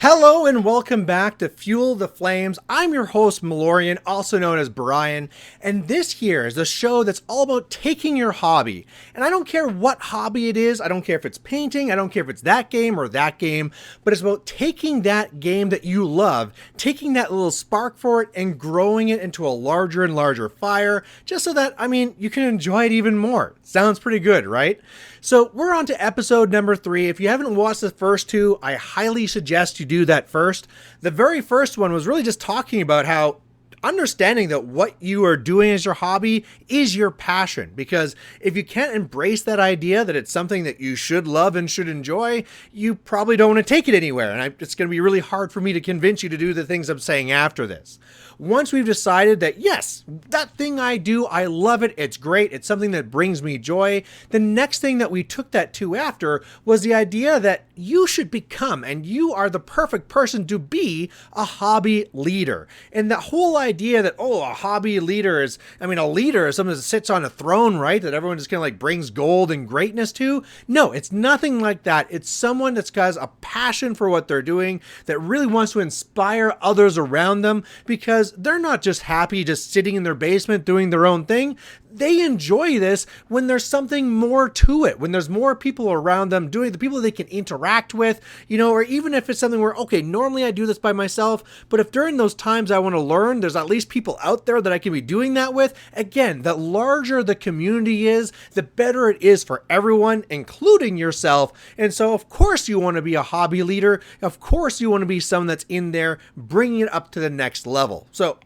Hello and welcome back to Fuel the Flames. I'm your host, Malorian, also known as Brian, and this here is a show that's all about taking your hobby. And I don't care what hobby it is, I don't care if it's painting, I don't care if it's that game or that game, but it's about taking that game that you love, taking that little spark for it and growing it into a larger and larger fire, just so that, you can enjoy it even more. Sounds pretty good, right? So we're on to episode number 3. If you haven't watched the first two, I highly suggest you do that first. The very first one was really just talking about how understanding that what you are doing as your hobby is your passion. Because if you can't embrace that idea that it's something that you should love and should enjoy, you probably don't want to take it anywhere. And it's going to be really hard for me to convince you to do the things I'm saying after this. Once we've decided that, yes, that thing I do, I love it, it's great, it's something that brings me joy, the next thing that we took that to after was the idea that you should become, and you are the perfect person to be, a hobby leader. And that whole idea that, a hobby leader is, a leader is someone that sits on a throne, right? That everyone just kind of brings gold and greatness to. No, it's nothing like that. It's someone that's got a passion for what they're doing, that really wants to inspire others around them, because they're not just happy just sitting in their basement doing their own thing. They enjoy this when there's something more to it, when there's more people around them doing, the people they can interact with, or even if it's something where, normally I do this by myself, but if during those times I want to learn, there's at least people out there that I can be doing that with. Again, the larger the community is, the better it is for everyone, including yourself. And so, of course, you want to be a hobby leader. Of course, you want to be someone that's in there bringing it up to the next level. So,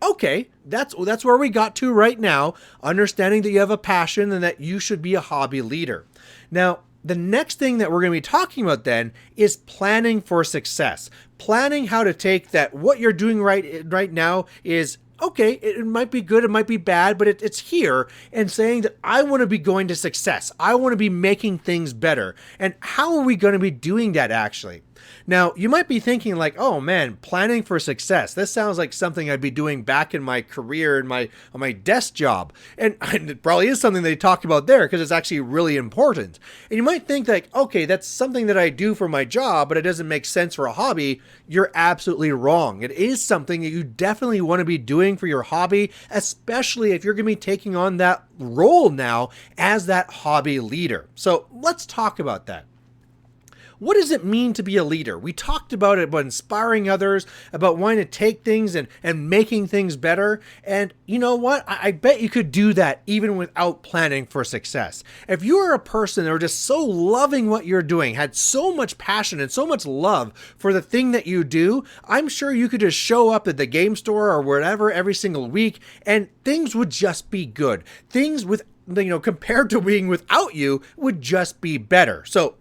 that's where we got to right now, understanding that you have a passion and that you should be a hobby leader. Now, the next thing that we're going to be talking about then is planning for success. Planning how to take that what you're doing right now is it might be good, it might be bad, but it's here, and saying that I want to be going to success. I want to be making things better. And how are we going to be doing that actually? Now, you might be thinking oh man, planning for success. This sounds like something I'd be doing back in my career on my desk job. And it probably is something they talk about there because it's actually really important. And you might think that's something that I do for my job, but it doesn't make sense for a hobby. You're absolutely wrong. It is something that you definitely want to be doing for your hobby, especially if you're going to be taking on that role now as that hobby leader. So let's talk about that. What does it mean to be a leader? We talked about it, about inspiring others, about wanting to take things and making things better. And you know what? I bet you could do that even without planning for success. If you are a person that are just so loving what you're doing, had so much passion and so much love for the thing that you do, I'm sure you could just show up at the game store or wherever every single week and things would just be good. Things with compared to being without you would just be better. So,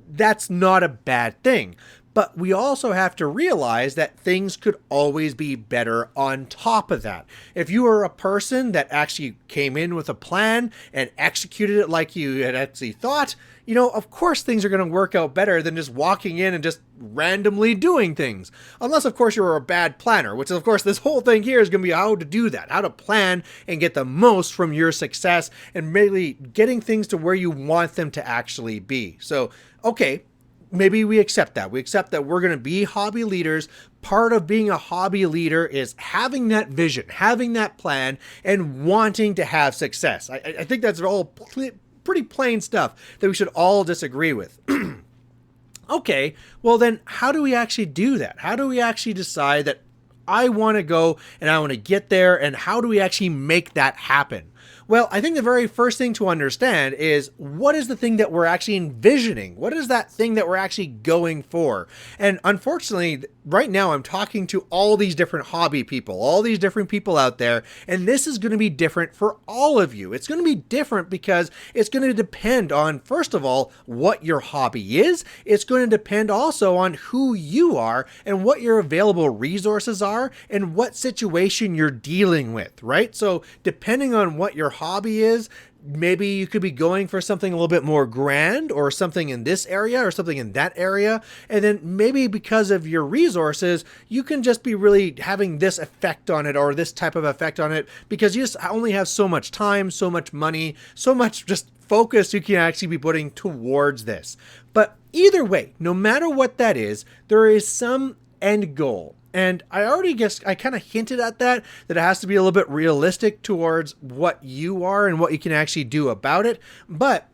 that's not a bad thing. But we also have to realize that things could always be better on top of that. If you are a person that actually came in with a plan and executed it like you had actually thought, of course things are going to work out better than just walking in and just randomly doing things. Unless, of course, you're a bad planner, which, of course, this whole thing here is going to be how to do that, how to plan and get the most from your success and really getting things to where you want them to actually be. So, maybe we accept that. We accept that we're going to be hobby leaders. Part of being a hobby leader is having that vision, having that plan, and wanting to have success. I think that's all pretty plain stuff that we should all disagree with. Well then, how do we actually do that? How do we actually decide that I want to go and I want to get there, and how do we actually make that happen? Well, I think the very first thing to understand is what is the thing that we're actually envisioning? What is that thing that we're actually going for? And unfortunately, right now I'm talking to all these different hobby people, all these different people out there, and this is going to be different for all of you. It's going to be different because it's going to depend on, first of all, what your hobby is. It's going to depend also on who you are and what your available resources are and what situation you're dealing with, right? So depending on what your hobby is, maybe you could be going for something a little bit more grand or something in this area or something in that area. And then maybe because of your resources, you can just be really having this effect on it or this type of effect on it because you just only have so much time, so much money, so much just focus you can actually be putting towards this. But either way, no matter what that is, there is some end goal. And I already guess I kind of hinted at that it has to be a little bit realistic towards what you are and what you can actually do about it. But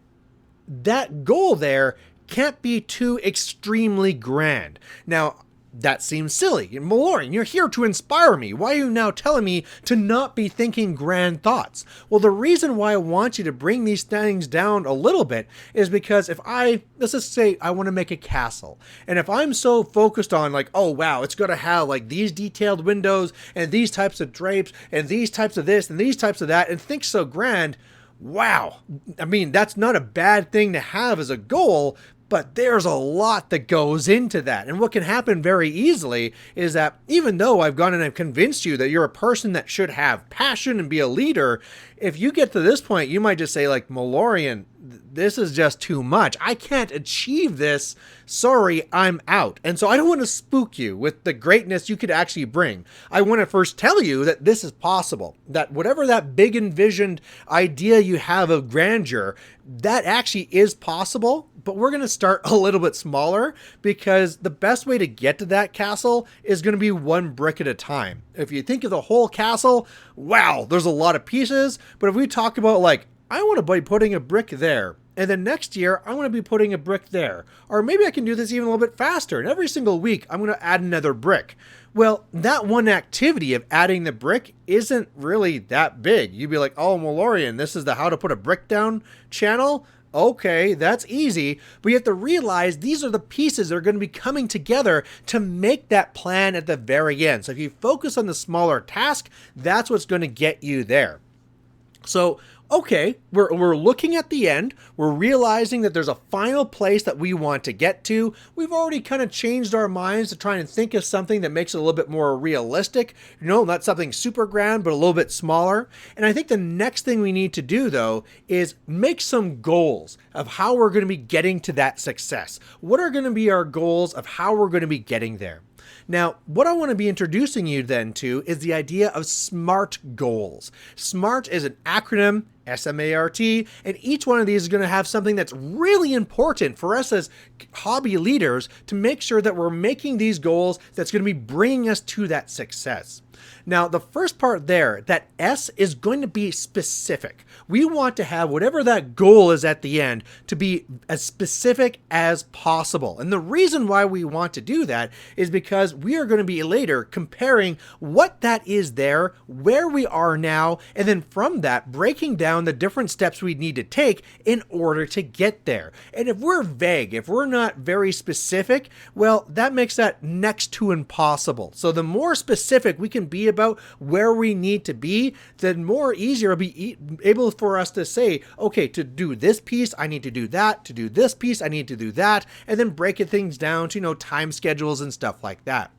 that goal there can't be too extremely grand. Now, that seems silly. Malorian, you're here to inspire me. Why are you now telling me to not be thinking grand thoughts? Well, the reason why I want you to bring these things down a little bit is because let's just say I want to make a castle. And if I'm so focused on like, oh wow, it's going to have like these detailed windows and these types of drapes and these types of this and these types of that and think so grand, wow. I mean, that's not a bad thing to have as a goal, but there's a lot that goes into that. And what can happen very easily is that even though I've gone and I've convinced you that you're a person that should have passion and be a leader, if you get to this point, you might just say like, Malorian, this is just too much. I can't achieve this. Sorry, I'm out. And so I don't want to spook you with the greatness you could actually bring. I want to first tell you that this is possible, that whatever that big envisioned idea you have of grandeur, that actually is possible. But we're going to start a little bit smaller because the best way to get to that castle is going to be one brick at a time. If you think of the whole castle, wow, there's a lot of pieces. But if we talk about like, I want to be putting a brick there, and then next year I want to be putting a brick there, or maybe I can do this even a little bit faster. And every single week I'm going to add another brick. Well, that one activity of adding the brick isn't really that big. You'd be like, oh, Malorian, this is the how to put a brick down channel. Okay, that's easy, but you have to realize these are the pieces that are going to be coming together to make that plan at the very end. So if you focus on the smaller task, that's what's going to get you there. So, okay, we're looking at the end. We're realizing that there's a final place that we want to get to. We've already kind of changed our minds to try and think of something that makes it a little bit more realistic. You know, not something super grand, but a little bit smaller. And I think the next thing we need to do, though, is make some goals of how we're going to be getting to that success. What are going to be our goals of how we're going to be getting there? Now, what I want to be introducing you then to is the idea of SMART goals. SMART is an acronym, SMART, and each one of these is going to have something that's really important for us as hobby leaders to make sure that we're making these goals that's going to be bringing us to that success. Now, the first part there, that S is going to be specific. We want to have whatever that goal is at the end to be as specific as possible. And the reason why we want to do that is because we are going to be later comparing what that is there, where we are now, and then from that, breaking down the different steps we need to take in order to get there. And if we're vague, if we're not very specific, well, that makes that next to impossible. So the more specific we can be about where we need to be, then more easier it'll be able for us to say, okay, to do this piece, I need to do that, to do this piece, I need to do that, and then breaking things down to, time schedules and stuff like that.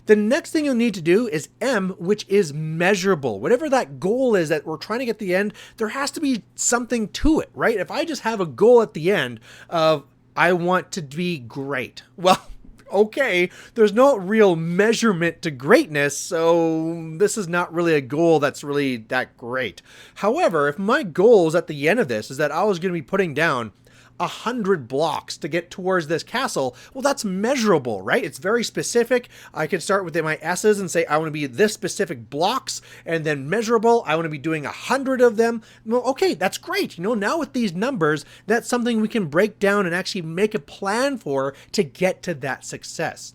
The next thing you'll need to do is M, which is measurable. Whatever that goal is that we're trying to get at the end, there has to be something to it, right? If I just have a goal at the end of, I want to be great, well, okay, there's no real measurement to greatness, so this is not really a goal that's really that great. However, if my goals at the end of this is that I was going to be putting down 100 blocks to get towards this castle, well, that's measurable, right? It's very specific. I can start with my S's and say, I want to be this specific blocks, and then measurable, I want to be doing 100 of them. Well, okay, that's great. Now with these numbers, that's something we can break down and actually make a plan for to get to that success.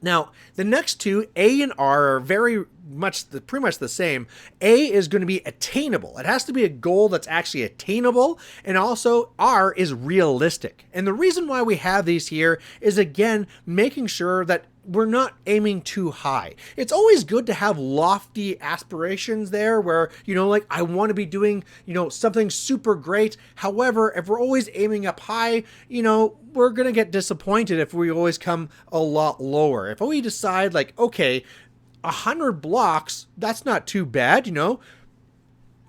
Now, the next two, A and R, are pretty much the same. A is going to be attainable. It has to be a goal that's actually attainable, and also R is realistic. And the reason why we have these here is, again, making sure that we're not aiming too high. It's always good to have lofty aspirations there where, like I want to be doing, something super great. However, if we're always aiming up high, we're going to get disappointed if we always come a lot lower. If we decide like, okay, 100 blocks, that's not too bad,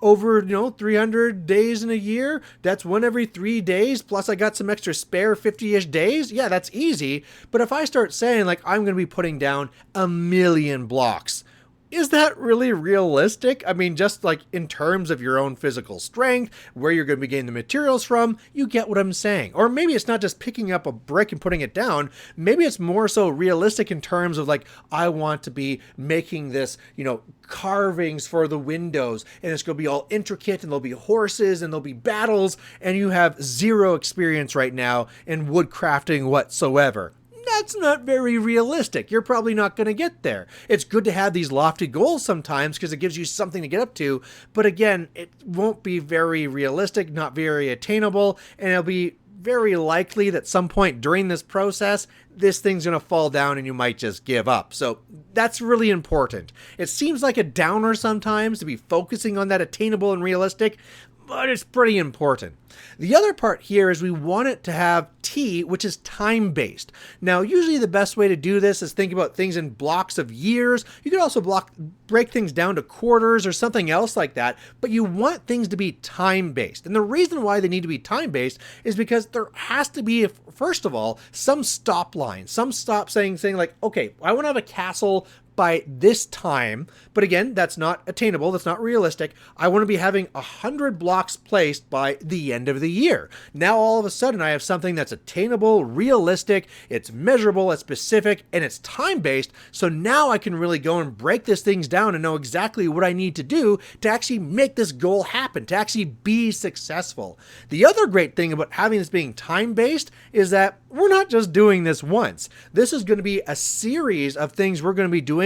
over 300 days in a year, that's one every 3 days, plus I got some extra spare 50-ish days, yeah, that's easy. But if I start saying like I'm going to be putting down 1,000,000 blocks, is that really realistic? I mean, just like in terms of your own physical strength, where you're going to be getting the materials from, you get what I'm saying. Or maybe it's not just picking up a brick and putting it down. Maybe it's more so realistic in terms of like, I want to be making this, carvings for the windows, and it's going to be all intricate, and there'll be horses and there'll be battles, and you have zero experience right now in wood crafting whatsoever. That's not very realistic. You're probably not going to get there. It's good to have these lofty goals sometimes because it gives you something to get up to. But again, it won't be very realistic, not very attainable, and it'll be very likely that some point during this process, this thing's going to fall down and you might just give up. So that's really important. It seems like a downer sometimes to be focusing on that attainable and realistic, but it's pretty important. The other part here is we want it to have T, which is time-based. Now, usually the best way to do this is think about things in blocks of years. You could also break things down to quarters or something else like that, but you want things to be time-based. And the reason why they need to be time-based is because there has to be, first of all, some stop line, some stop saying like, okay, I want to have a castle by this time, but again, that's not attainable, that's not realistic. I want to be having 100 blocks placed by the end of the year. Now all of a sudden I have something that's attainable, realistic, it's measurable, it's specific, and it's time-based, so now I can really go and break these things down and know exactly what I need to do to actually make this goal happen, to actually be successful. The other great thing about having this being time-based is that we're not just doing this once. This is going to be a series of things we're going to be doing,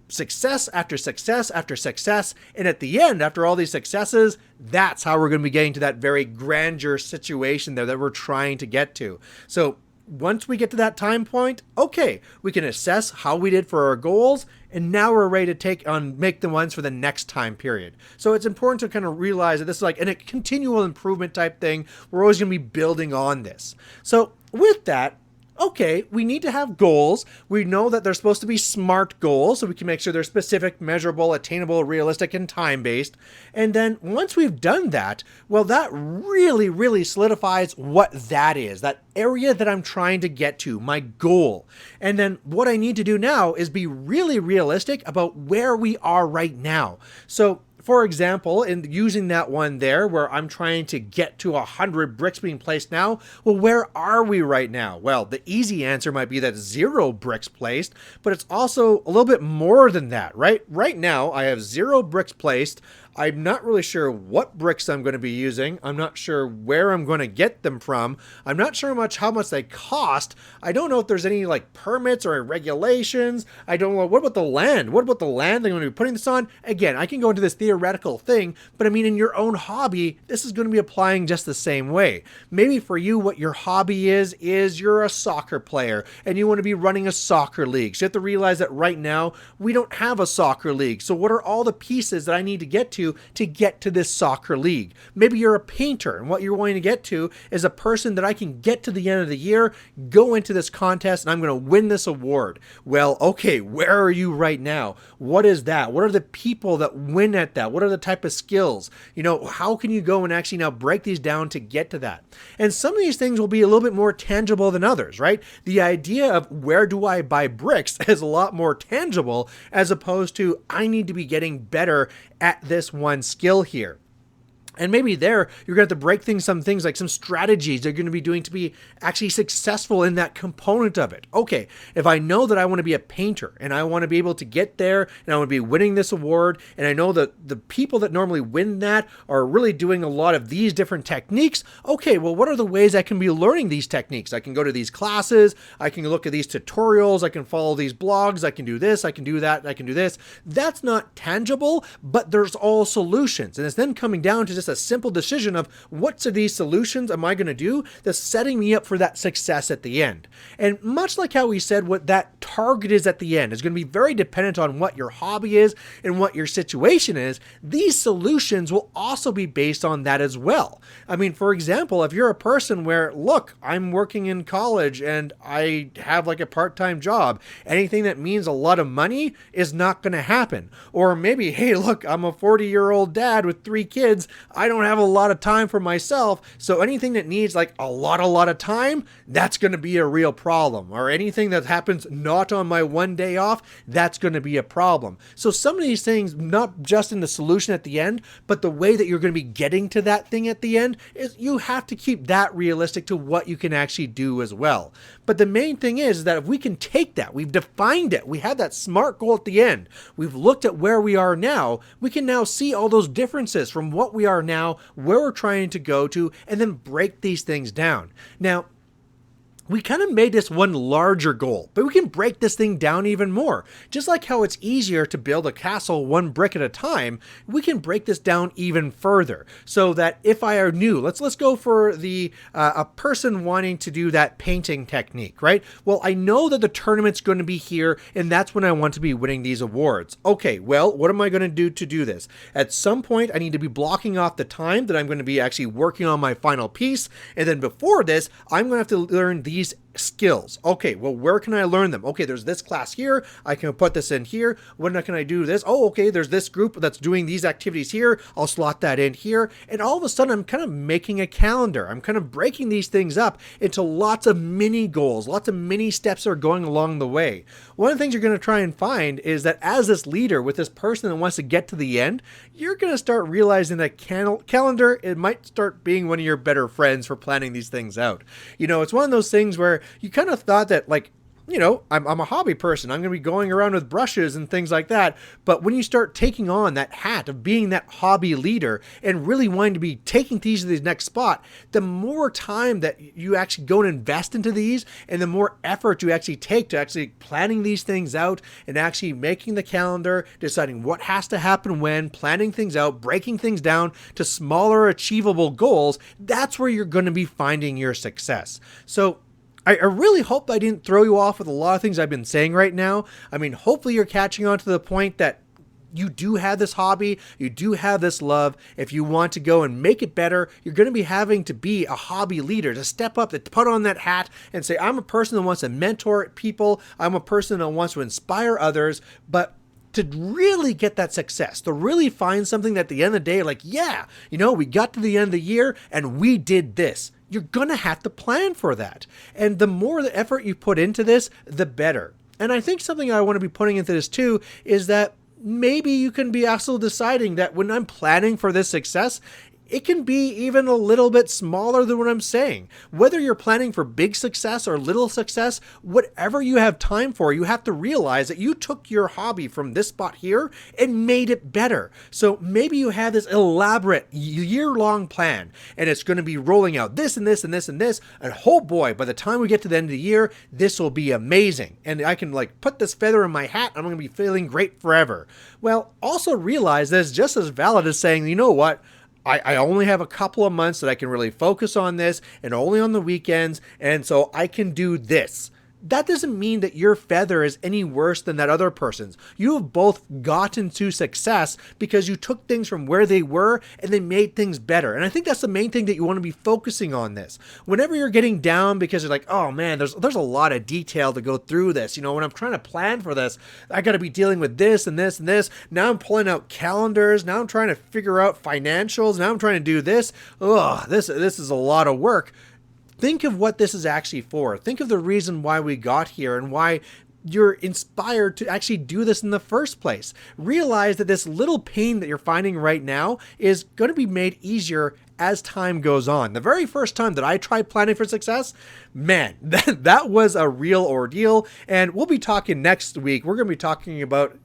success after success after success, and at the end, after all these successes, that's how we're going to be getting to that very grandeur situation there that we're trying to get to. So once we get to that time point, okay, we can assess how we did for our goals, and now we're ready to make the ones for the next time period. So it's important to kind of realize that this is like a continual improvement type thing. We're always going to be building on this. So with that, okay, we need to have goals. We know that they're supposed to be SMART goals, so we can make sure they're specific, measurable, attainable, realistic, and time-based. And then once we've done that, well, that really, really solidifies what that is, that area that I'm trying to get to, my goal. And then what I need to do now is be really realistic about where we are right now. So for example, in using that one there where I'm trying to get to 100 bricks being placed now, well, where are we right now? Well, the easy answer might be that 0 bricks placed, but it's also a little bit more than that, right? Right now, I have 0 bricks placed. I'm not really sure what bricks I'm going to be using. I'm not sure where I'm going to get them from. I'm not sure how much they cost. I don't know if there's any like permits or regulations. I don't know. What about the land? What about the land that I'm going to be putting this on? Again, I can go into this theoretical thing, but I mean, in your own hobby, this is going to be applying just the same way. Maybe for you, what your hobby is you're a soccer player and you want to be running a soccer league. So you have to realize that right now, we don't have a soccer league. So what are all the pieces that I need to get to get to this soccer league? Maybe you're a painter, and what you're wanting to get to is a person that I can get to the end of the year, go into this contest, and I'm going to win this award. Well, okay, where are you right now? What is that? What are the people that win at that? What are the type of skills? How can you go and actually now break these down to get to that? And some of these things will be a little bit more tangible than others, right? The idea of where do I buy bricks is a lot more tangible as opposed to I need to be getting better at this one skill here. And maybe there, you're going to have to break some things like some strategies you're going to be doing to be actually successful in that component of it. Okay, if I know that I want to be a painter and I want to be able to get there and I want to be winning this award, and I know that the people that normally win that are really doing a lot of these different techniques, okay, well, what are the ways I can be learning these techniques? I can go to these classes, I can look at these tutorials, I can follow these blogs, I can do this, I can do that, I can do this. That's not tangible, but there's all solutions. And it's then coming down to just a simple decision of what's of these solutions am I going to do that's setting me up for that success at the end. And much like how we said what that target is at the end is going to be very dependent on what your hobby is and what your situation is, these solutions will also be based on that as well. I mean, for example, if you're a person where, look, I'm working in college and I have like a part-time job, anything that means a lot of money is not going to happen. Or maybe, hey, look, I'm a 40-year-old dad with 3 kids. I don't have a lot of time for myself. So anything that needs like a lot of time, that's going to be a real problem. Or anything that happens not on my one day off, that's going to be a problem. So some of these things, not just in the solution at the end, but the way that you're going to be getting to that thing at the end, is you have to keep that realistic to what you can actually do as well. But the main thing is that if we can take that, we've defined it, we have that SMART goal at the end, we've looked at where we are now, we can now see all those differences from what we are now, where we're trying to go to, and then break these things down. Now, we kind of made this one larger goal, but we can break this thing down even more. Just like how it's easier to build a castle one brick at a time, we can break this down even further. So that if I are new, let's go for the a person wanting to do that painting technique, right? Well, I know that the tournament's going to be here, and that's when I want to be winning these awards. Okay, well, what am I going to do this? At some point, I need to be blocking off the time that I'm going to be actually working on my final piece, and then before this, I'm going to have to learn these skills. Okay, well, where can I learn them? Okay, there's this class here. I can put this in here. When can I do this? Oh, okay, there's this group that's doing these activities here. I'll slot that in here. And all of a sudden, I'm kind of making a calendar. I'm kind of breaking these things up into lots of mini goals, lots of mini steps that are going along the way. One of the things you're going to try and find is that as this leader with this person that wants to get to the end, you're going to start realizing that calendar, it might start being one of your better friends for planning these things out. You know, it's one of those things where you kind of thought that, like, you know, I'm a hobby person. I'm going to be going around with brushes and things like that. But when you start taking on that hat of being that hobby leader and really wanting to be taking these to the next spot, the more time that you actually go and invest into these, and the more effort you actually take to actually planning these things out and actually making the calendar, deciding what has to happen when, planning things out, breaking things down to smaller achievable goals, that's where you're going to be finding your success. So I really hope I didn't throw you off with a lot of things I've been saying right now. I mean, hopefully you're catching on to the point that you do have this hobby, you do have this love. If you want to go and make it better, you're going to be having to be a hobby leader, to step up, to put on that hat and say, I'm a person that wants to mentor people, I'm a person that wants to inspire others, but to really get that success, to really find something that at the end of the day, like, yeah, you know, we got to the end of the year and we did this. You're going to have to plan for that. And the more the effort you put into this, the better. And I think something I want to be putting into this too is that maybe you can be also deciding that when I'm planning for this success, it can be even a little bit smaller than what I'm saying. Whether you're planning for big success or little success, whatever you have time for, you have to realize that you took your hobby from this spot here and made it better. So maybe you have this elaborate year-long plan, and it's going to be rolling out this and this and this and this, and oh boy, by the time we get to the end of the year, this will be amazing. And I can like put this feather in my hat, and I'm going to be feeling great forever. Well, also realize that it's just as valid as saying, you know what? I only have a couple of months that I can really focus on this, and only on the weekends, and so I can do this. That doesn't mean that your feather is any worse than that other person's. You have both gotten to success because you took things from where they were and they made things better. And I think that's the main thing that you want to be focusing on this. Whenever you're getting down because you're like, oh man, there's a lot of detail to go through this. You know, when I'm trying to plan for this, I got to be dealing with this and this and this. Now I'm pulling out calendars. Now I'm trying to figure out financials. Now I'm trying to do this. Ugh, this is a lot of work. Think of what this is actually for. Think of the reason why we got here and why you're inspired to actually do this in the first place. Realize that this little pain that you're finding right now is going to be made easier as time goes on. The very first time that I tried planning for success, man, that was a real ordeal. And we'll be talking next week. We're going to be talking about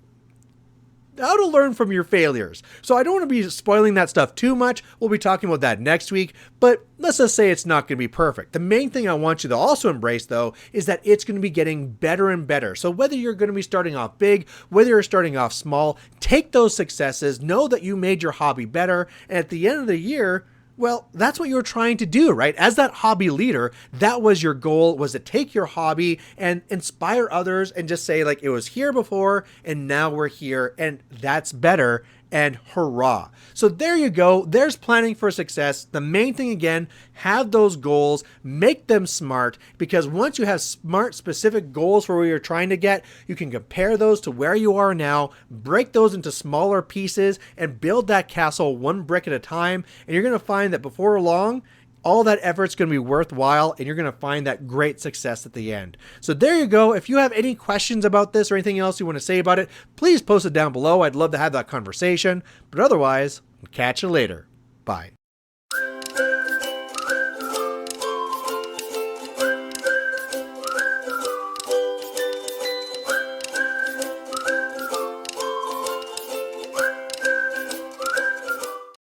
how to learn from your failures. So I don't want to be spoiling that stuff too much. We'll be talking about that next week, but let's just say it's not going to be perfect. The main thing I want you to also embrace though, is that it's going to be getting better and better. So whether you're going to be starting off big, whether you're starting off small, take those successes, know that you made your hobby better. And at the end of the year, well, that's what you were trying to do, right? As that hobby leader, that was your goal, was to take your hobby and inspire others and just say like, it was here before and now we're here and that's better. and hurrah. So there you go. There's planning for success. The main thing again, have those goals, make them smart, because once you have smart, specific goals for where you're trying to get, you can compare those to where you are now, break those into smaller pieces, and build that castle one brick at a time. And you're going to find that before long, all that effort's going to be worthwhile, and you're going to find that great success at the end. So there you go. If you have any questions about this or anything else you want to say about it, please post it down below. I'd love to have that conversation. But otherwise, catch you later. Bye.